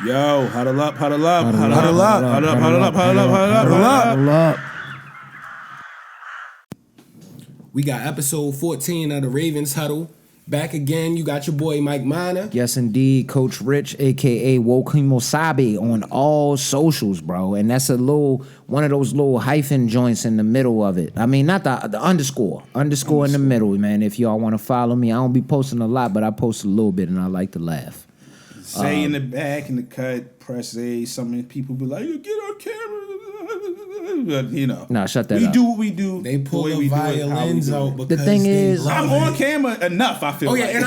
Yo, huddle up, huddle up, Huddle huddle up, up, huddle up, huddle up, huddle up, huddle up, huddle up. We got episode 14 of the Ravens Huddle. Back again, you got your boy Mike Miner. Yes, indeed, Coach Rich, a.k.a. Wokimosabe, on all socials, bro. And that's one of those little hyphen joints in the middle of it. I mean, not the underscore. Underscore in the middle, man. If y'all want to follow me, I don't be posting a lot, but I post a little bit, and I like to laugh. Say in the back, in the cut, press A. Some people be like, get on camera. But, you know. Nah, shut that up. We do what we do. They pull the violins out because the thing is, I'm on camera enough, I feel like. And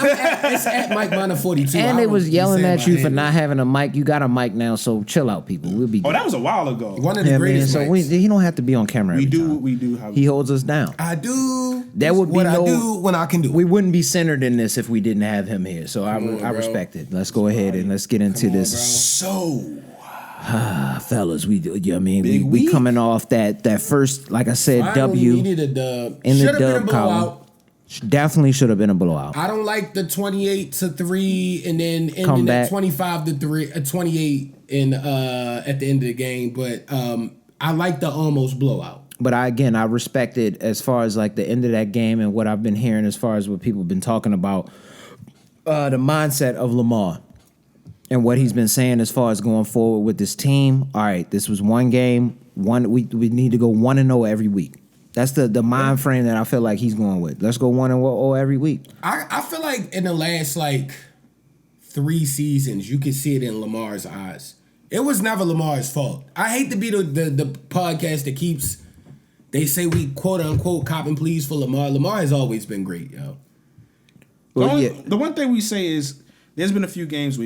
it's at Mike Miner 42. And they was yelling at you for not having a mic. You got a mic now, so chill out, people. We'll be good. Oh, that was a while ago. One of the greatest man, so he don't have to be on camera every time. We do. He holds us down. I do. There would be what I do when I can do. We wouldn't be centered in this if we didn't have him here. So I respect it. Let's go ahead and let's get into this. Fellas, we do. You know what I mean? We coming off that first, like I said, Finally W needed a dub. in the Should've been a dub column. blowout. Definitely should have been a blowout. I don't like the 28-3 and then Come ending back. at 25-3, 28 in at the end of the game. But I like the almost blowout. But I respect it as far as like the end of that game and what I've been hearing as far as what people have been talking about the mindset of Lamar and what he's been saying as far as going forward with this team. All right, this was one game. We need to go 1-0 every week. That's the mind frame that I feel like he's going with. Let's go 1-0 every week. I feel like in the last 3 seasons, you can see it in Lamar's eyes. It was never Lamar's fault. I hate to be the podcast that keeps. They say we quote unquote cop and please for Lamar. Lamar has always been great, yo. The one thing we say is there's been a few games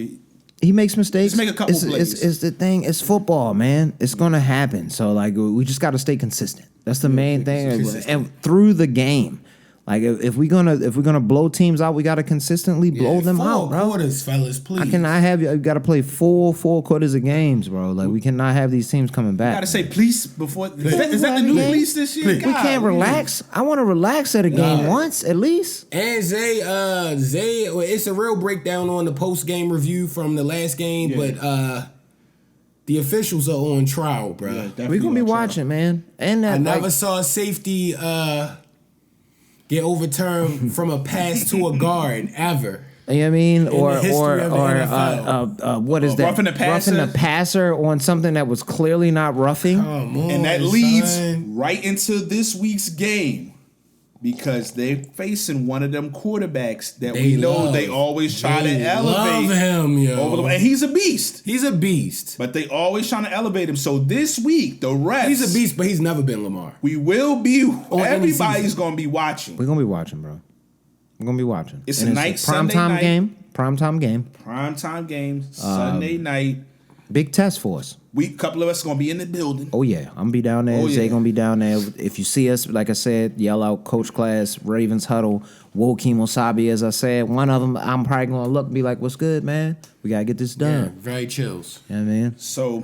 he makes mistakes. Just make a couple plays. It's the thing. It's football, man. It's gonna happen. So we just got to stay consistent. That's the main thing. And through the game, if we're gonna blow teams out, we got to consistently blow them out, bro. 4 quarters, fellas, please. I cannot have you got to play four quarters of games, bro. We cannot have these teams coming back. You gotta say please before. Is that the new police this year? We can't relax. I want to relax at a game once at least. And Zay, it's a real breakdown on the post game review from the last game, but the officials are on trial, bro. Yeah, we're gonna be watching, man. And that I never saw a safety get overturned from a pass to a guard ever. You know what I mean? Or what is that? Roughing the passer on something that was clearly not roughing. Come on, and that leads right into this week's game because they're facing one of them quarterbacks that we know they always try to elevate. Love him, yo. And he's a beast. He's a beast. But they always trying to elevate him. So this week, the refs. He's a beast, but he's never been Lamar. We will be. Everybody's going to be watching. We're going to be watching, bro. We're going to be watching. It's a night, Sunday night. Primetime game. Primetime game. Sunday night. Big test for us. A couple of us going to be in the building. Oh, yeah. I'm going to be down there. Zay going to be down there. If you see us, like I said, yell out Coach Class, Ravens Huddle, Wokimosabe, as I said. One of them, I'm probably going to look and be like, what's good, man? We got to get this done. Yeah, very chills. You know what I mean? So,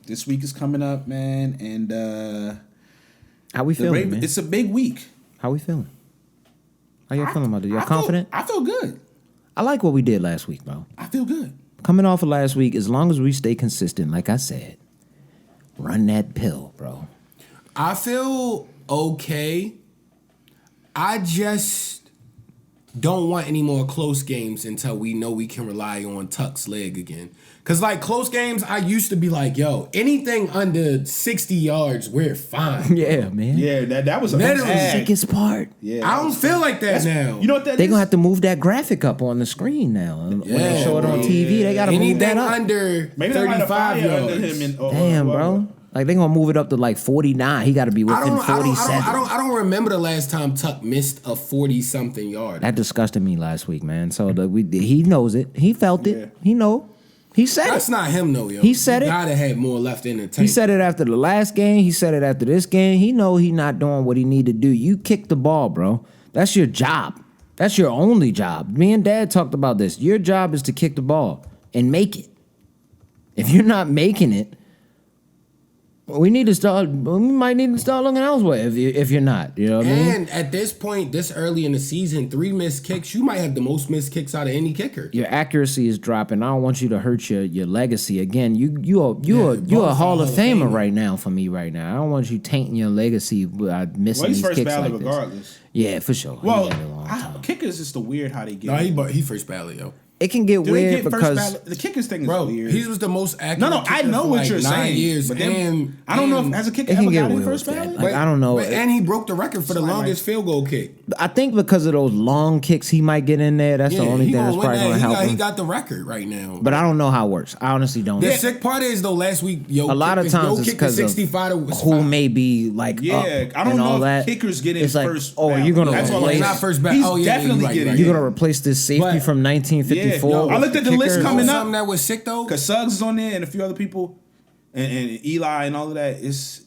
this week is coming up, man. And how we feeling, man? It's a big week. How we feeling? How y'all feeling about it? Y'all confident? I feel good. I like what we did last week, bro. I feel good. Coming off of last week, as long as we stay consistent, like I said, run that pill, bro. I feel okay. I just don't want any more close games until we know we can rely on Tuck's leg again. Because, close games, I used to be like, yo, anything under 60 yards, we're fine. Yeah, man. Yeah, that was a the sickest part. Yeah, I don't feel like that now. You know what that is? They're going to have to move that graphic up on the screen now. When they show it on TV, they got to move that up. Under 35 yards. Damn, bro. They're going to move it up to 49. He got to be within 47. I don't remember the last time Tuck missed a 40-something yard. That disgusted me last week, man. So he knows it. He felt it. He know. He said That's not him, though, yo. He said it. Gotta have more left in the tank. He said it after the last game. He said it after this game. He know he not doing what he need to do. You kick the ball, bro. That's your job. That's your only job. Me and Dad talked about this. Your job is to kick the ball and make it. If you're not making it, We need to start. We might need to start looking elsewhere if you're not. You know what I mean? And at this point, this early in the season, 3 missed kicks, you might have the most missed kicks out of any kicker. Your accuracy is dropping. I don't want you to hurt your legacy again. You're a Hall of Famer right now for me right now. I don't want you tainting your legacy by missing these kicks like this. Regardless. Yeah, for sure. Well, kickers is the weird how they get. No, he first ballot, yo. It can get weird because the kickers thing is weird. He was the most accurate. No, I know what you're saying. Years, but then, I don't know if as a kicker it can ever get got in weird first with ballot. that. Like, I don't know. And he broke the record for the longest field goal kick. I think because of those long kicks, he might get in there. That's the only thing that's probably going to help him. He got the record right now. But I don't know how it works. I honestly don't. The sick part is though, last week, a lot of times it's because of who may be like I don't know if kickers get in first. Oh, you're going to replace not first ballot. He's definitely getting. You're going to replace this safety from 1954. I looked at the list coming up. That was sick though, because Suggs is on there and a few other people, and Eli and all of that. It's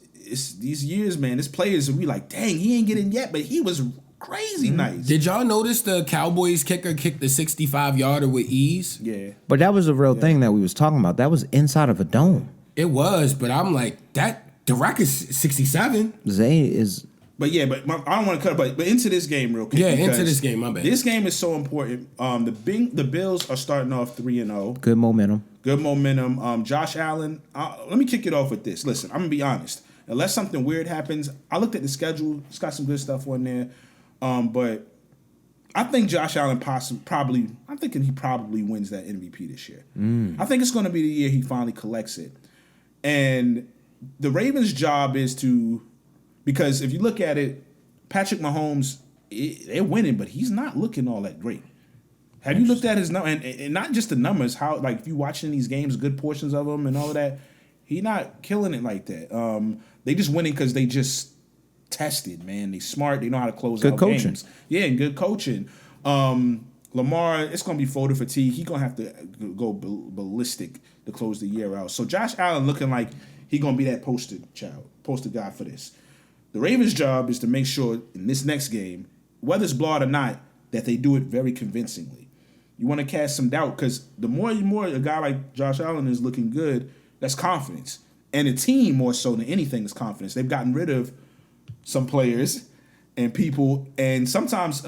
these years, man. This players we like, dang, he ain't getting yet, but he was crazy nice. Did y'all notice the Cowboys kicker kicked the 65-yarder with ease? Yeah, but that was a real thing that we was talking about. That was inside of a dome. It was, but I'm like that. The record's 67. Zay is. But yeah, but I don't want to cut. But into this game real quick. Yeah, into this game. My bad. This game is so important. The Bills are starting off 3-0. Good momentum. Josh Allen. Let me kick it off with this. Listen, I'm gonna be honest. Unless something weird happens, I looked at the schedule. It's got some good stuff on there. But I think Josh Allen probably. I'm thinking he probably wins that MVP this year. I think it's going to be the year he finally collects it. And the Ravens' job is to. Because if you look at it, Patrick Mahomes, they're winning, but he's not looking all that great. Have you looked at his numbers? And not just the numbers, how, like, if you're watching these games, good portions of them and all of that, he's not killing it like that. They just winning because they just tested, man. They smart. They know how to close out games. Yeah, and good coaching. Lamar, it's going to be photo fatigue. He's going to have to go ballistic to close the year out. So Josh Allen looking like he's going to be that poster guy for this. The Ravens' job is to make sure in this next game, whether it's blowout or not, that they do it very convincingly. You want to cast some doubt because the more a guy like Josh Allen is looking good, that's confidence. And the team, more so than anything, is confidence. They've gotten rid of some players and people, and sometimes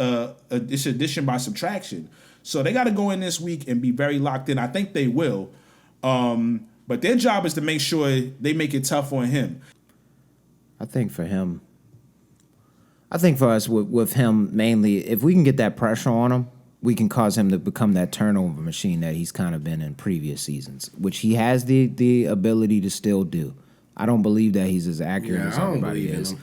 it's addition by subtraction. So they got to go in this week and be very locked in. I think they will. But their job is to make sure they make it tough on him. I think for us with him mainly, if we can get that pressure on him, we can cause him to become that turnover machine that he's kind of been in previous seasons, which he has the ability to still do. I don't believe that he's as accurate as everybody is.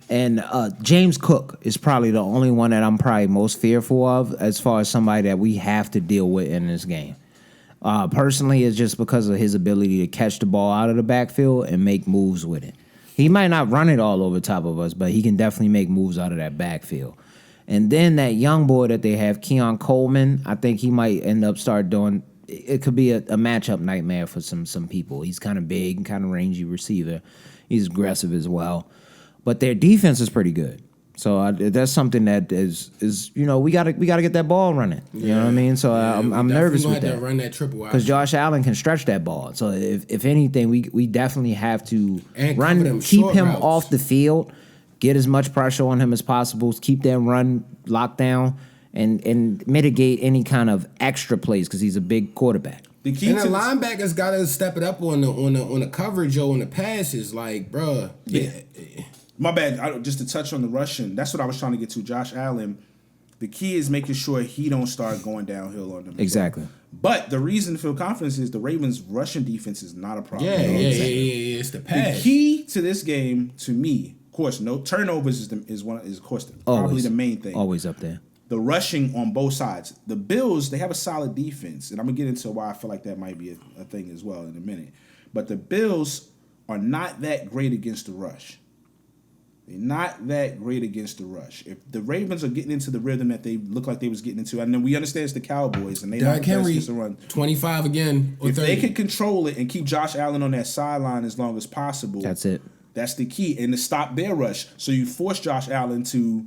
And James Cook is probably the only one that I'm probably most fearful of as far as somebody that we have to deal with in this game. Personally, it's just because of his ability to catch the ball out of the backfield and make moves with it. He might not run it all over top of us, but he can definitely make moves out of that backfield. And then that young boy that they have, Keon Coleman, I think he might end up start doing. It could be a matchup nightmare for some people. He's kind of big, kind of rangy receiver. He's aggressive as well. But their defense is pretty good. So that's something that is we gotta get that ball running. You know what I mean? So I'm nervous with that. Run that triple because Josh Allen can stretch that ball. So if anything, we definitely have to keep him off the field, get as much pressure on him as possible, keep that run locked down, and mitigate any kind of extra plays because he's a big quarterback. The linebackers got to step it up on the coverage or on the passes, like, bruh. Yeah. My bad. Just to touch on the rushing, that's what I was trying to get to. Josh Allen, the key is making sure he don't start going downhill on them. Exactly. But the reason to feel confidence is the Ravens' rushing defense is not a problem. Yeah. It's the pass. The key to this game, to me, of course, no turnovers is probably the main thing. Always up there. The rushing on both sides. The Bills, they have a solid defense, and I'm gonna get into why I feel like that might be a thing as well in a minute. But the Bills are not that great against the rush. They're not that great against the rush. If the Ravens are getting into the rhythm that they look like they was getting into, and then we understand it's the Cowboys, and they don't against the run. 25 again. If 30. They can control it and keep Josh Allen on that sideline as long as possible, that's it. That's the key, and to stop their rush. So you force Josh Allen to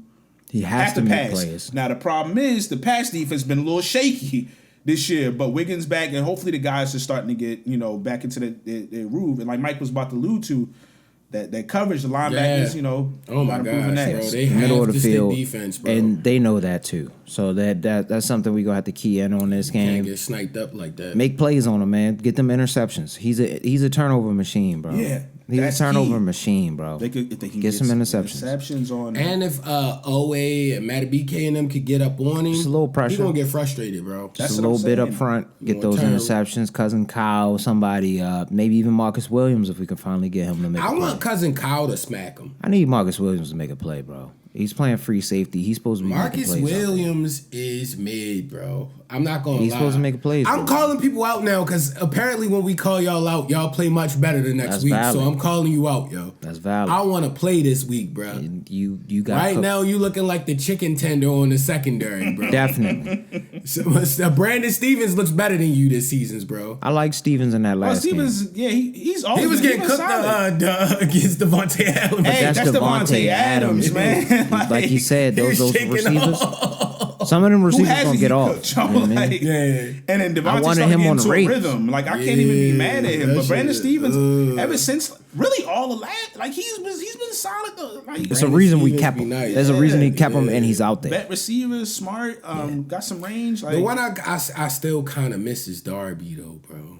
have to pass. Make plays. Now the problem is the pass defense been a little shaky this year, but Wiggins back, and hopefully the guys are starting to get back into their groove. And like Mike was about to allude to, that coverage, the linebackers, Oh my gotta prove gosh, that. bro. They Middle have of the to stay field, defense, bro. and they know that too. So that's something we gonna have to key in on this Can't game. get sniped up like that. Make plays on him, man. Get them interceptions. He's a turnover machine, bro. Yeah, he's that's a turnover key. machine, bro. If they can get some interceptions. on. And if Owe and Matty BK and them could get up on him, Just a little pressure. He's gonna get frustrated, bro. That's Just a what I'm little bit up saying. front. Get You those wanna turn- interceptions. Cousin Kyle, somebody, maybe even Marcus Williams, if we can finally get him to make. I a play. want cousin Kyle to smack him. I need Marcus Williams to make a play, bro. He's playing free safety. He's supposed to be making Marcus plays out there. Williams is mid, bro. I'm not gonna lie. He's supposed to make plays, I'm bro. calling people out now because apparently when we call y'all out, y'all play much better the next That's week. valid. So I'm calling you out, yo. That's valid. I want to play this week, bro. You got Right cooked. now, you looking like the chicken tender on the secondary, bro. Definitely. So, Brandon Stevens looks better than you this season, bro. I like Stevens in that Well, last Stevens, game. he's always He was getting been cooked solid. against Devontae Allen. Hey, that's Devontae Adams, man. Like you said, those shaking receivers. off. Some of them Who receivers has gonna he get off. cooked, You know what I mean? like, Yeah. And then I Devontae wanted started him getting on the into a Ravens. rhythm. Like I can't even be mad at him. that But shit Brandon is- Stevens, ever since really all the last, like he's been solid though. Like It's a Brandon reason we Stevens kept be him. nice. There's a reason he kept him, and he's out there. vet receiver, smart, got some range. Like The one I still kind of miss is Darby, though, bro.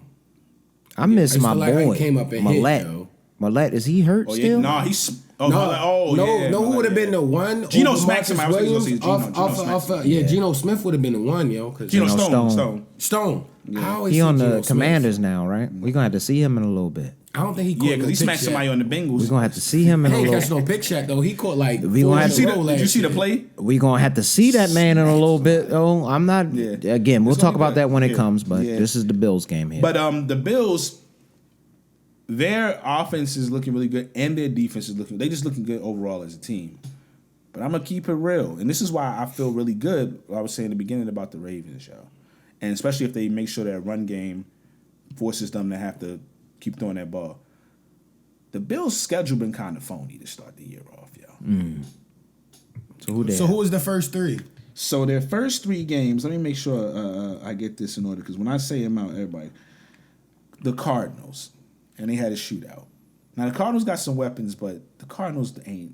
I miss I my feel like he boy, came up and hit, Millette. though. Millette, is he hurt oh yeah, still? nah, he's No, who would have been the one? Geno over smacks him. I was Marcus thinking he was Williams gonna say Geno smacks him. yeah, Geno Smith would have been the one, yo. Cause Geno Stone. Stone. I always He say on Geno the Smith. Commanders now, right? We're gonna have to see him in a little bit. I don't think he caught Yeah, because no he smacked pick somebody yet. on the Bengals. We're gonna have to see him in He a ain't catch little. no pick shot though. He caught like. We gonna have to- Did you see the play? We're gonna have to see that man in a little bit. Oh, I'm not. Yeah. Again, we'll It's talk gonna be about good. that when it Yeah. comes. But Yeah. this is the Bills game here. But the Bills, their offense is looking really good, and their defense is looking. They just looking good overall as a team. But I'm gonna keep it real, and this is why I feel really good. What I was saying in the beginning about the Ravens, yo, and especially if they make sure their run game forces them to have to keep throwing that ball. The Bills' schedule been kind of phony to start the year off, yo. so who they? So who was the first three? So their first 3 games, let me make sure I get this in order, because when I say them out, everybody, the Cardinals, and they had a shootout. Now the Cardinals got some weapons, but the Cardinals ain't.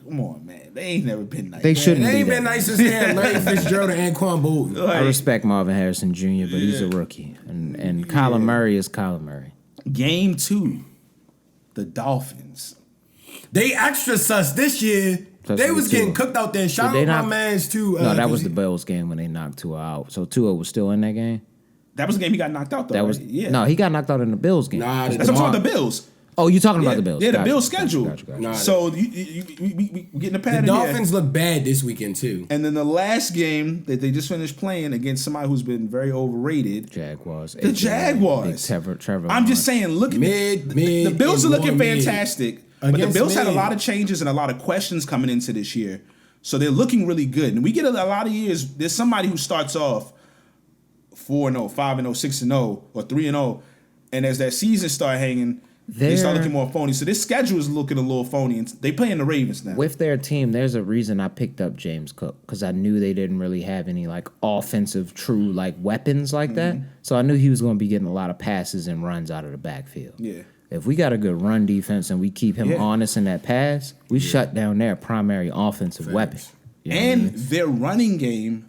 Come on, man, they ain't never been nice. They shouldn't They be ain't that been bad. nice as hell. Larry Fitzgerald and Anquan Bolton. I respect Marvin Harrison Jr., but he's a rookie, and Kyler Murray is Kyler Murray. Game 2, the Dolphins. They extra sus this year. Especially They was with getting Tua. cooked out there. Shout Did they out my not- mans too. No, that 'cause was the Bills game when they knocked Tua out. So Tua was still in that game. That was the game he got knocked out though. That was right? Yeah. no, he got knocked out in the Bills game. Nah, That's what I'm talking about. The Bills. Oh, you talking Yeah, about the Bills? Yeah, the Gotcha, Bills gotcha, schedule. gotcha. Nah. So we getting the The pattern. Dolphins look bad this weekend too. And then the last game that they just finished playing against somebody who's been very overrated. Jaguars. The Jaguars. Big Trevor I'm just Lawrence. saying, look at Mid, the Bills are and looking more mid. fantastic. But the Against Bills had a mid. lot of changes and a lot of questions coming into this year. So they're looking really good. And we get a lot of years, there's somebody who starts off 4-0, 5-0, 6-0, or 3-0. And as that season start hanging, they start looking more phony. So this schedule is looking a little phony. And they playing the Ravens now. With their team, there's a reason I picked up James Cook because I knew they didn't really have any like offensive true like weapons like that. So I knew he was going to be getting a lot of passes and runs out of the backfield. Yeah. If we got a good run defense and we keep him Yeah. honest in that pass, we shut down their primary offensive weapon. You know what I And mean? their running game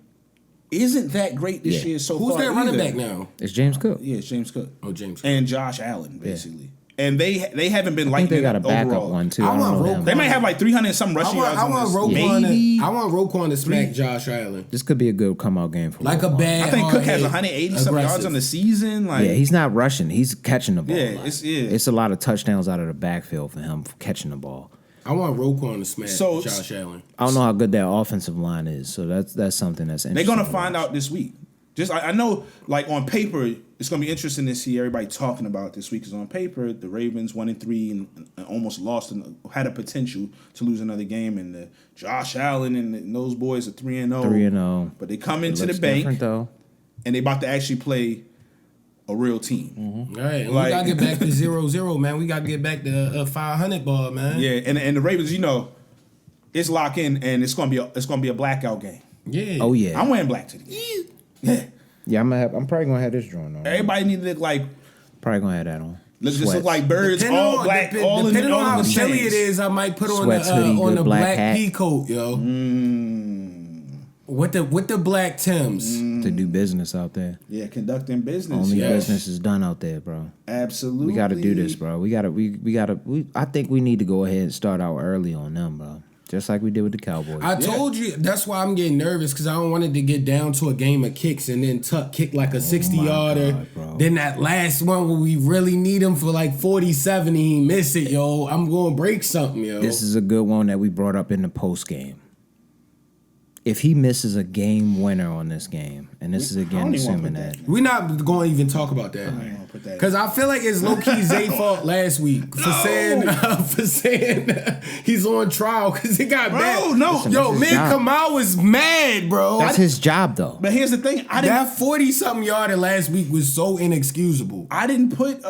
isn't that great this Yeah. year so Who's far. their running either. back now? It's James Cook. Yeah, it's James Cook. Oh, James. And Josh Allen, basically. And they haven't been I think lighting they it got a up backup overall. one too. I I don't want know Roquan. them. They might have like 300 and some rushing yards. I want on this. Roquan. Maybe. I want Roquan to smack Josh Allen This could be a good come out game for like a Roquan. bad. I think Cook has hard-hit, 180 some yards aggressive. on the season. Like, Yeah, he's not rushing. He's catching the ball. Yeah, a lot. it's- It's a lot of touchdowns out of the backfield for him for catching the ball. I want Roquan to smack So- Josh Allen. I don't know how good that offensive line is, so that's something that's interesting. they're gonna to find watch. out this week. Just I know, like on paper, it's gonna be interesting to see everybody talking about it this week. Because on paper, the Ravens 1-3 and almost lost and had a potential to lose another game, and the Josh Allen and those boys are 3-0. 3-0. But they come It into the looks bank different, though. and they about to actually play a real team. Mm-hmm. All right, and Like- we gotta get back to 0-0, man. We gotta get back to a 500 ball, man. Yeah, and the Ravens, it's locked in, and it's gonna be a blackout game. Yeah. Oh yeah, I'm wearing black today. Yeah. yeah. I'm probably gonna have this drawn on. Everybody need to look like Probably gonna have that on. Let's just look Sweats. like birds, all black, all in depending on how the chilly chains. it is, I might put Sweats, on hoodie, good the black black hat. pea coat, yo. With the black Timbs. To do business out there. Yeah, conducting business. Only yes. business is done out there, bro. Absolutely. We got to do this, bro. I think we need to go ahead and start out early on them, bro. Just like we did with the Cowboys. I told you that's why I'm getting nervous because I don't want it to get down to a game of kicks and then Tuck kick like a 60-yarder. God, then that last one where we really need him for like 47 and he miss it, yo. I'm going to break something, yo. This is a good one that we brought up in the post game. If he misses a game winner on this game, and this is again assuming that. We're not going to even talk about that. Because I feel like it's low-key Zay's fault last week for saying he's on trial because he got bad. No. Listen, Yo, that's his man, job. Kamal was mad, bro. That's his job, though. But here's the thing. That 40-something yarder last week was so inexcusable. I didn't put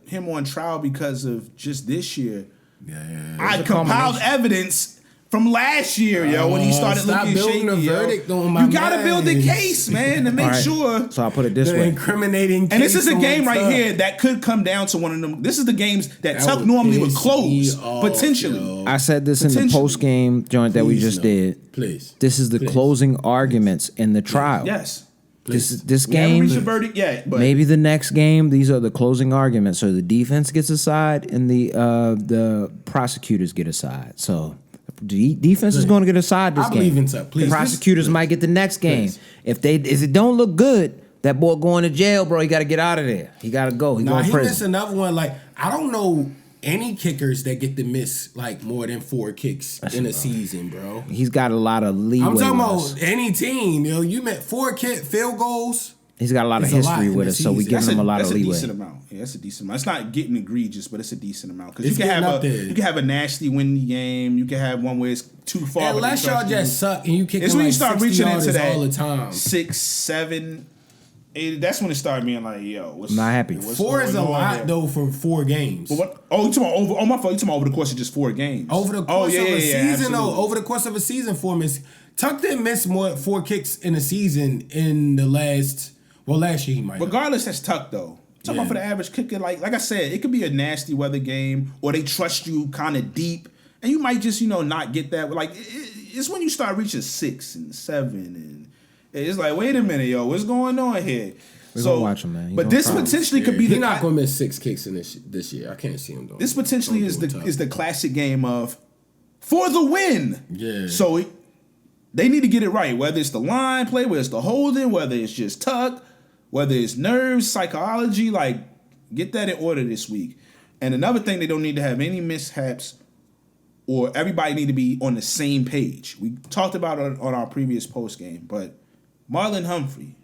him on trial because of just this year. Yeah. I compiled evidence from last year, yo, when he started stop looking building shaky. a verdict on my You gotta build the mans. case, man, to make All right, sure. So I'll put it this The way. incriminating And this case is a on game right Tuck. here that could come down to one of them. This is the games that Tuck would normally would piss close, me off, potentially. yo. I said this in the Potentially. post game joint that we Please, just no. did. Please. This is the Please. closing arguments in the trial. Yes. This We haven't game. reached a verdict yet, but Maybe the next game, these are the closing arguments. So the defense gets a side and the prosecutors get a side. So the defense is going to get a side this I game. believe in Tuck. Please. The prosecutors might get the next game. Please. If it don't look good, that boy going to jail, bro. He got to get out of there. He got to go. He Nah, going to he missed prison. another one. Like, I don't know any kickers that get to miss like more than 4 kicks in a season, bro. He's got a lot of leeway. I'm talking with us. about any team, yo. You met 4 field goals. He's got a lot of It's a lot history in with the us, so we season. give him a lot of that's leeway. a decent amount. Yeah, that's a decent amount. It's not getting egregious, but it's a decent amount. Because It's you can getting have up there. you can have a nasty windy game. You can have one where it's too far. but Unless they y'all trust you. just suck and you kick It's when like you start 60 reaching into yarders that all the time. 6, 7, 8. That's when it started being like, yo, what's Not happy. what's 4 is going a on lot here? though for 4 games. But what? Oh, you talking about over? Oh, my fault. You talking about over the course of just 4 games? Over the course of a season, though, absolutely. over the course of a season for him, Tuck didn't miss more 4 kicks in a season in the last. Well, last year he might. Regardless, that's Tuck though. Talking about for the average kicker, like I said, it could be a nasty weather game, or they trust you kind of deep, and you might just not get that. Like it's when you start reaching 6 and 7, and it's like, wait a minute, yo, what's going on here? We're gonna watch him, man. He But gonna this try. potentially could be He's the not going to miss 6 kicks in this year. I can't see him doing. this potentially don't is do the Tuck. is the classic game of for the win. Yeah. So they need to get it right, whether it's the line play, whether it's the holding, whether it's just Tuck, whether it's nerves, psychology, like get that in order this week. And another thing, they don't need to have any mishaps, or everybody need to be on the same page. We talked about it on our previous post game, but Marlon Humphrey,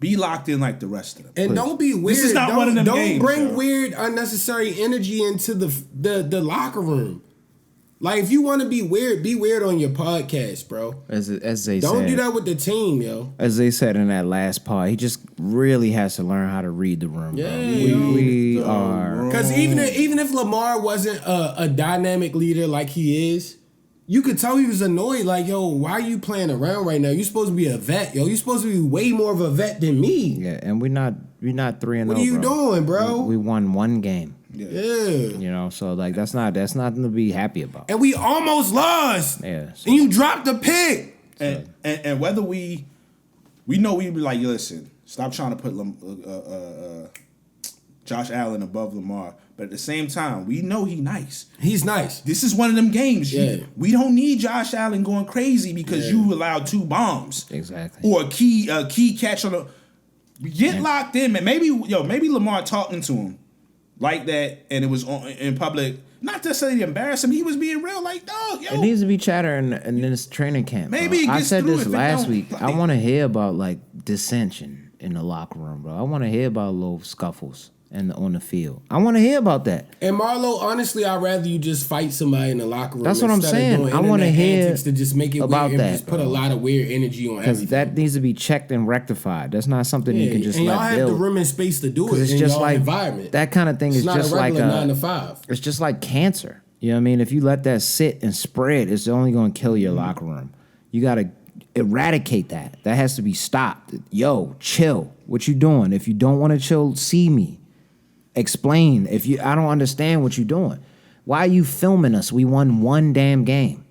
be locked in like the rest of them. And don't be weird. This is not don't, one of them don't games, bring yo. weird, unnecessary energy into the locker room. Like if you want to be weird on your podcast, bro. As they Don't said, do that with the team, yo. as they said in that last part, he just really has to learn how to read the room. Yeah, bro. We are. Because even if Lamar wasn't a dynamic leader like he is, you could tell he was annoyed. Like, yo, why are you playing around right now? You're supposed to be a vet, yo. You're supposed to be way more of a vet than me. Yeah, and we're not 3-0. What are you doing, bro? We won 1 game. Yeah. So like that's nothing to be happy about. And we almost lost. Yeah. And you dropped the pick. And whether we know we be like, listen, stop trying to put Josh Allen above Lamar, but at the same time, we know he nice. He's nice. This is one of them games. Yeah. We don't need Josh Allen going crazy because you allowed 2 bombs. Exactly. Or a key catch on get locked in, man. Maybe Lamar talking to him like that, and it was in public. Not to say to embarrass him, he was being real. Like, dog, yo. It needs to be chatter in this training camp. Maybe bro. it I gets said through this if it last don't, week. I like- want to hear about like dissension in the locker room, bro. I want to hear about little scuffles on the field. I want to hear about that. And Marlo, honestly, I'd rather you just fight somebody in the locker room. That's what I'm instead of saying. doing I wanna internet hear antics to just make it about weird that, and just put a bro. lot of weird energy on Because everything. that needs to be checked and rectified. That's not something you can just and y'all let have build. the room and space to do it It's in just y'all like environment. that kind of thing It's is not just a like regular a 9 to 5. It's just like cancer. You know what I mean? If you let that sit and spread, it's only going to kill your locker room. You got to eradicate that. That has to be stopped. Yo, chill. What you doing? If you don't want to chill, see me. Explain. I don't understand what you're doing. Why are you filming us? We won one damn game.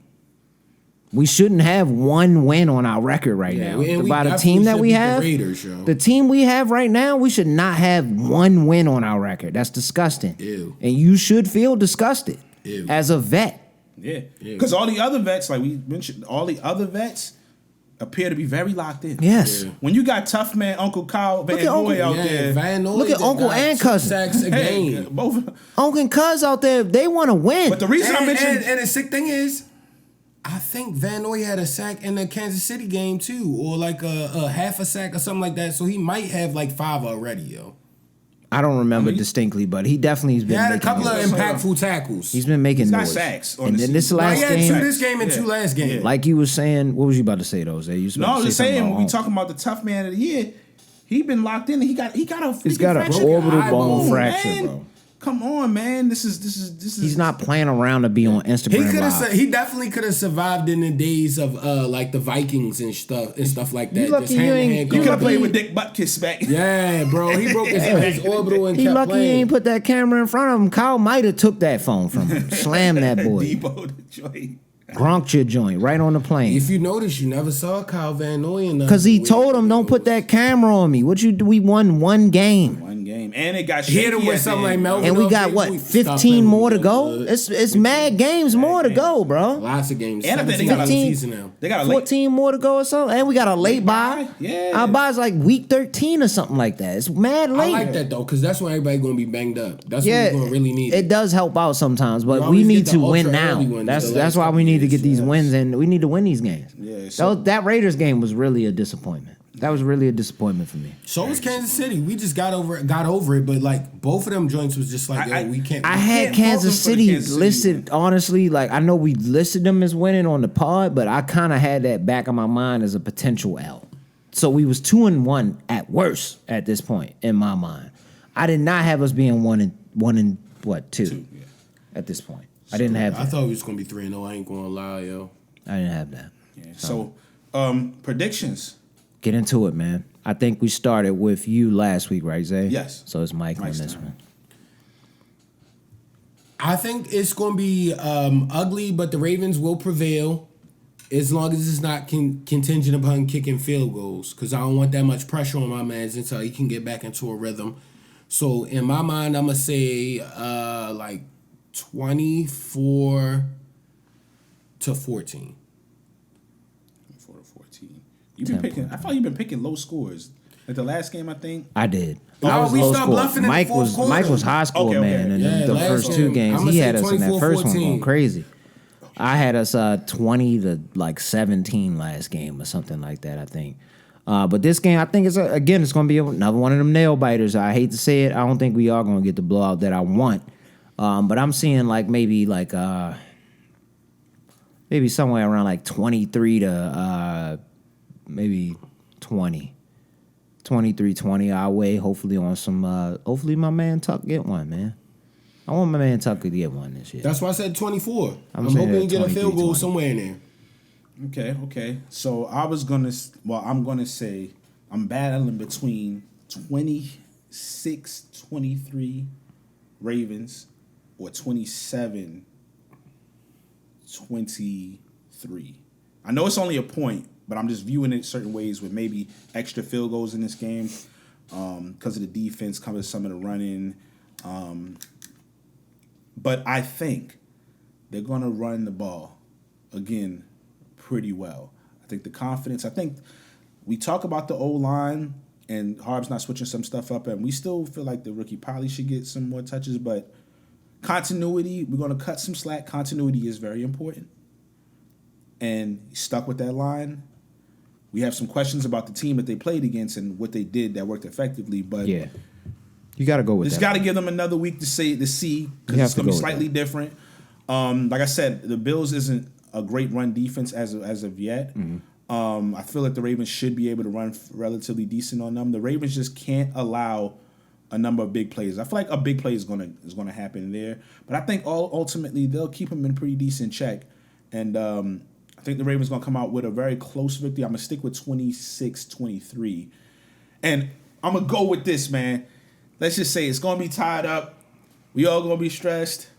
We shouldn't have one win on our record right now. By the team that we have, the team we have right now, we should not have one win on our record. That's disgusting. Ew. And you should feel disgusted Ew. as a vet. Yeah, because all the other vets, like we mentioned, all the other vets appear to be very locked in. Yes. Yeah. When you got tough man Uncle Kyle Van Noy out there, look at Uncle and cousin. Sacks a game. Both Uncle and cuz out there, they want to win. But the reason I mentioned, and the sick thing is, I think Van Noy had a sack in the Kansas City game too, or like a half a sack or something like that. So he might have like 5 already, yo. I don't remember distinctly, but he definitely has been. He had a making couple of noise. impactful tackles. He's been making got noise. sacks on and the then this season. last he had game, 2 this game and 2 last game. like you was saying, what was you about to say, though? Zay? You was about no, I to was say just saying something when we about talking about the tough man of the year, he been locked in. He's got a He's got a fracture. orbital eyeball, bone Come on, fracture, man. bro. Come on, man. This is. He's not playing around to be on Instagram Live. He definitely could have survived in the days of like the Vikings and stuff like that. You lucky Just you hand to ain't- hand You could have coverage. played with Dick Buttkiss back. Yeah, bro. He broke his orbital and He kept lucky he playing. ain't put that camera in front of him. Kyle might have took that phone from him. Slam that boy. Debo the joint. Gronked your joint right on the plane. If you notice, you never saw Kyle Van Noy in Because he told him, don't put that camera on me. What you do? We won one game. One game, and it got Hit shaky him with at something the like end. Melvin. And we got, Maybe what, we 15 stop more to him. go? It's mad games more to go, bro. Lots of games. And I think they 17 got a of the 15, season now. They got a late. 14 more to go or something. And we got a late bye. Yeah. Our bye's like week 13 or something like that. It's mad late. I like that though, because that's when everybody gonna be banged up. That's Yeah, when we're gonna really need it does help out sometimes, but You we always need get to the win ultra now. early ones That's the that's last why we couple need to years, get these yes. wins, and we need to win these games. Yeah, so- that Raiders game was really a disappointment. That was really a disappointment for me. So was Kansas City. We just got over it, but like both of them joints was just like, yo, we can't. I had can't fault Kansas them for the City Kansas City listed, honestly. Like, I know we listed them as winning on the pod, but I kind of had that back of my mind as a potential L. So we was 2-1 at worst at this point in my mind. I did not have us being 1-2 yeah. at this point. I didn't have I that. thought we was gonna be 3-0. I ain't gonna lie, yo. I didn't have that. Yeah. So, predictions. Get into it, man. I think we started with you last week, right, Zay? Yes. So it's Mike Mike's on this turn. one. I think it's gonna be ugly, but the Ravens will prevail as long as it's not contingent upon kicking field goals. Because I don't want that much pressure on my man until he can get back into a rhythm. So in my mind, I'm gonna say like 24-14. 4-14. You've been picking. I thought you've been picking low scores. Like the last game, I think. I did. No, I was we low stopped score. bluffing in the Mike fourth was quarter. Mike was high score, Okay, man, and Yeah, the last first game, 2 games I'ma he say had us in that first one 24-14. going crazy. I had us 20 to like 17 last game or something like that, I think. But this game, I think it's it's going to be another one of them nail biters. I hate to say it, I don't think we are going to get the blowout that I want. But I'm seeing like maybe somewhere around like 23 to maybe 20. 23-20 our way, hopefully on some hopefully my man Tuck get one, man. I want my man Tuck to get one this year. That's why I said 24. I'm I'm saying hoping you get a 23, field goal 20. somewhere in there. Okay. So I'm gonna say I'm battling between 26-23 Ravens or 27-23. I know it's only a point, but I'm just viewing it certain ways with maybe extra field goals in this game because of the defense covers some of the running. But I think they're going to run the ball, again, pretty well. I think the confidence, I think we talk about the O-line and Harb's not switching some stuff up, and we still feel like the rookie probably should get some more touches, but continuity, we're going to cut some slack. Continuity is very important. And he's stuck with that line. We have some questions about the team that they played against and what they did that worked effectively, but Yeah. You got to go with just that. got to give them another week to see You because have it's to going to be go with slightly different. Like I said, the Bills isn't a great run defense as of yet. Mm-hmm. I feel like the Ravens should be able to run relatively decent on them. The Ravens just can't allow a number of big plays. I feel like a big play is gonna happen there, but I think ultimately they'll keep them in pretty decent check. And I I think the Ravens going to come out with a very close victory. I'm going to stick with 26-23. And I'm going to go with this, man. Let's just say it's going to be tied up. We all going to be stressed.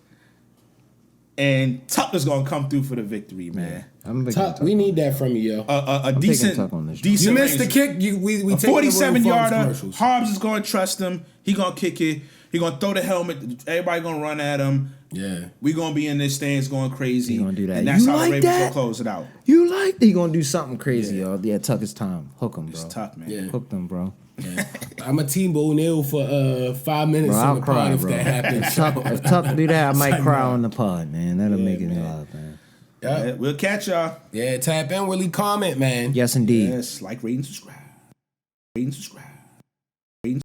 And Tucker's going to come through for the victory, man. I'm big Tuck, we need that from you, yo. A decent, Tuck on this. decent. You missed the range. kick. We A take 47-yarder. commercials. Hobbs is going to trust him. He going to kick it. He going to throw the helmet. Everybody going to run at him. Yeah. We going to be in this stands going crazy. He gonna do that. And that's You how like the Ravens that? going to close it out. You like he gonna do something crazy, yo. Yeah, Tuck is time. Hook him, bro. It's tough, man. Yeah. Hook them, bro. Yeah. I'm a Team O'Neal for 5 minutes Bro, in I'll the pod cry, if bro. that happens. If Tuck do that, I might Like, cry bro. on the pod, man. That'll make it man. live, man. Yep. Yeah, we'll catch y'all. Yeah, tap in, Willie. Comment, man. Yes, indeed. Yes, like, rate, and subscribe. Rate and subscribe.